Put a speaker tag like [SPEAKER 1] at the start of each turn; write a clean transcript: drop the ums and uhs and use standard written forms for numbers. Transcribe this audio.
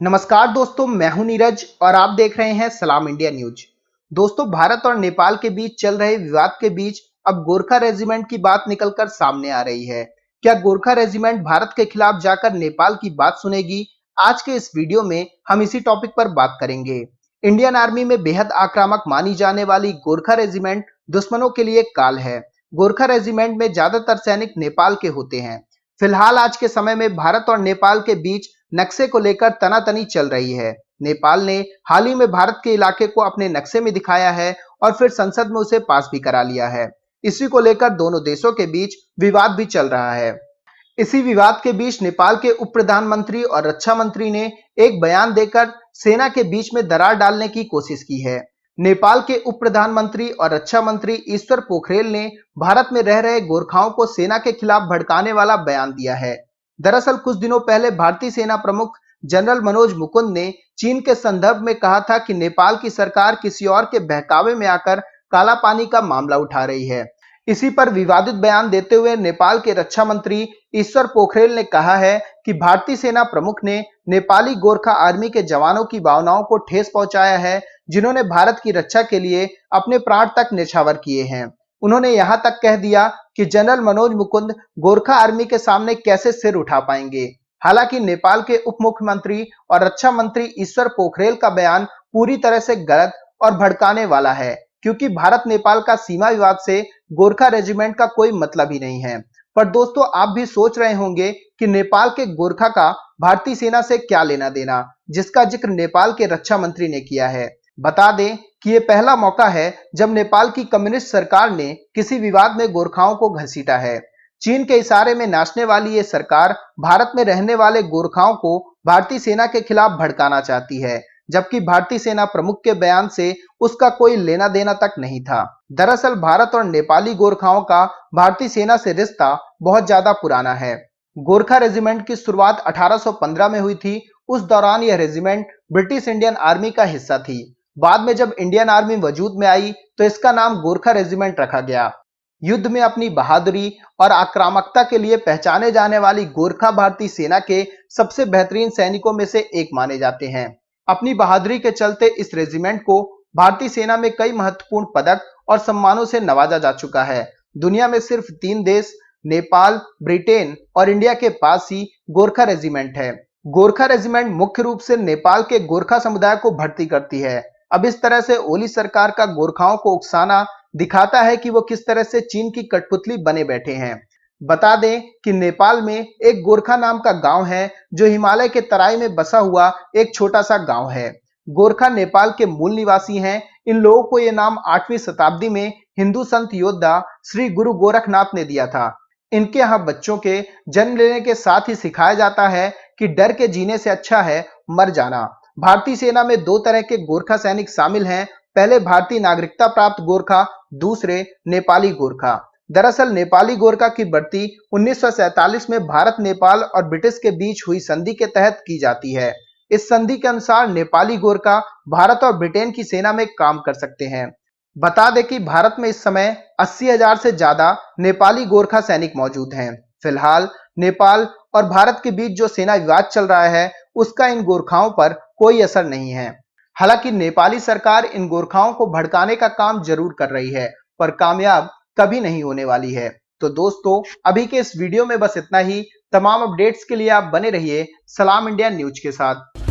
[SPEAKER 1] नमस्कार दोस्तों, मैं हूं नीरज और आप देख रहे हैं सलाम इंडिया न्यूज। दोस्तों, भारत और नेपाल के बीच चल रहे विवाद के बीच अब गोरखा रेजिमेंट की बात निकलकर सामने आ रही है। क्या गोरखा रेजिमेंट भारत के खिलाफ जाकर नेपाल की बात सुनेगी? आज के इस वीडियो में हम इसी टॉपिक पर बात करेंगे। इंडियन आर्मी में बेहद आक्रामक मानी जाने वाली गोरखा रेजिमेंट दुश्मनों के लिए काल है। गोरखा रेजिमेंट में ज्यादातर सैनिक नेपाल के होते हैं। फिलहाल आज के समय में भारत और नेपाल के बीच नक्शे को लेकर तनातनी चल रही है। नेपाल ने हाल ही में भारत के इलाके को अपने नक्शे में दिखाया है और फिर संसद में उसे पास भी करा लिया है। इसी को लेकर दोनों देशों के बीच विवाद भी चल रहा है। इसी विवाद के बीच नेपाल के उप प्रधानमंत्री और रक्षा मंत्री ने एक बयान देकर सेना के बीच में दरार डालने की कोशिश की है। नेपाल के उप प्रधानमंत्री और रक्षा मंत्री ईश्वर पोखरेल ने भारत में रह रहे गोरखाओं को सेना के खिलाफ भड़काने वाला बयान दिया है। दरअसल कुछ दिनों पहले भारतीय सेना प्रमुख जनरल मनोज मुकुंद ने चीन के संदर्भ में कहा था कि नेपाल की सरकार किसी और के बहकावे में आकर काला पानी का मामला उठा रही है। इसी पर विवादित बयान देते हुए नेपाल के रक्षा मंत्री ईश्वर पोखरेल ने कहा है कि भारतीय सेना प्रमुख ने नेपाली गोरखा आर्मी के जवानों की भावनाओं को ठेस पहुंचाया है, जिन्होंने भारत की रक्षा के लिए अपने प्राण तक न्यौछावर किए हैं। उन्होंने यहां तक कह दिया कि जनरल मनोज मुकुंद गोरखा आर्मी के सामने कैसे सिर उठा पाएंगे। हालांकि नेपाल के उप मुख्यमंत्री और रक्षा मंत्री ईश्वर पोखरेल का बयान पूरी तरह से गलत और भड़काने वाला है, क्योंकि भारत नेपाल का सीमा विवाद से गोरखा रेजिमेंट का कोई मतलब ही नहीं है। पर दोस्तों, आप भी सोच रहे होंगे कि नेपाल के गोरखा का भारतीय सेना से क्या लेना देना, जिसका जिक्र नेपाल के रक्षा मंत्री ने किया है। बता दें कि ये पहला मौका है जब नेपाल की कम्युनिस्ट सरकार ने किसी विवाद में गोरखाओं को घसीटा है। चीन के इशारे में नाचने वाली ये सरकार भारत में रहने वाले गोरखाओं को भारतीय सेना के खिलाफ भड़काना चाहती है, जबकि भारतीय सेना प्रमुख के बयान से उसका कोई लेना देना तक नहीं था। दरअसल भारत और नेपाली गोरखाओं का भारतीय सेना से रिश्ता बहुत ज्यादा पुराना है। गोरखा रेजिमेंट की शुरुआत 1815 में हुई थी। उस दौरान यह रेजिमेंट ब्रिटिश इंडियन आर्मी का हिस्सा थी। बाद में जब इंडियन आर्मी वजूद में आई तो इसका नाम गोरखा रेजिमेंट रखा गया। युद्ध में अपनी बहादुरी और आक्रामकता के लिए पहचाने जाने वाली गोरखा भारतीय सेना के सबसे बेहतरीन सैनिकों में से एक माने जाते हैं। अपनी बहादुरी के चलते इस रेजिमेंट को भारतीय सेना में कई महत्वपूर्ण पदक और सम्मानों से नवाजा जा चुका है। दुनिया में सिर्फ 3 देश नेपाल, ब्रिटेन और इंडिया के पास ही गोरखा रेजिमेंट है। गोरखा रेजिमेंट मुख्य रूप से नेपाल के गोरखा समुदाय को भर्ती करती है। अब इस तरह से ओली सरकार का गोरखाओं को उकसाना दिखाता है कि वो किस तरह से चीन की कठपुतली बने बैठे हैं। बता दें कि नेपाल में एक गोरखा नाम का गांव है, जो हिमालय के तराई में बसा हुआ एक छोटा सा गांव है। गोरखा नेपाल के मूल निवासी हैं। इन लोगों को यह नाम 8वीं शताब्दी में हिंदू संत योद्धा श्री गुरु गोरखनाथ ने दिया था। इनके यहाँ बच्चों के जन्म लेने के साथ ही सिखाया जाता है कि डर के जीने से अच्छा है मर जाना। भारतीय सेना में 2 तरह के गोरखा सैनिक शामिल हैं। पहले भारतीय नागरिकता प्राप्त गोरखा, दूसरे नेपाली गोरखा। दरअसल नेपाली गोरखा की भर्ती 1947 में भारत, नेपाल और ब्रिटिश के बीच हुई संधि के तहत की जाती है। इस संधि के अनुसार नेपाली गोरखा भारत और ब्रिटेन की सेना में काम कर सकते हैं। बता दें कि भारत में इस समय 80,000 से ज्यादा नेपाली गोरखा सैनिक मौजूद हैं। फिलहाल नेपाल और भारत के बीच जो सेना विवाद चल रहा है, उसका इन गोरखाओं पर कोई असर नहीं है। हालांकि नेपाली सरकार इन गोरखाओं को भड़काने का काम जरूर कर रही है, पर कामयाब कभी नहीं होने वाली है। तो दोस्तों, अभी के इस वीडियो में बस इतना ही। तमाम अपडेट्स के लिए आप बने रहिए सलाम इंडिया न्यूज के साथ।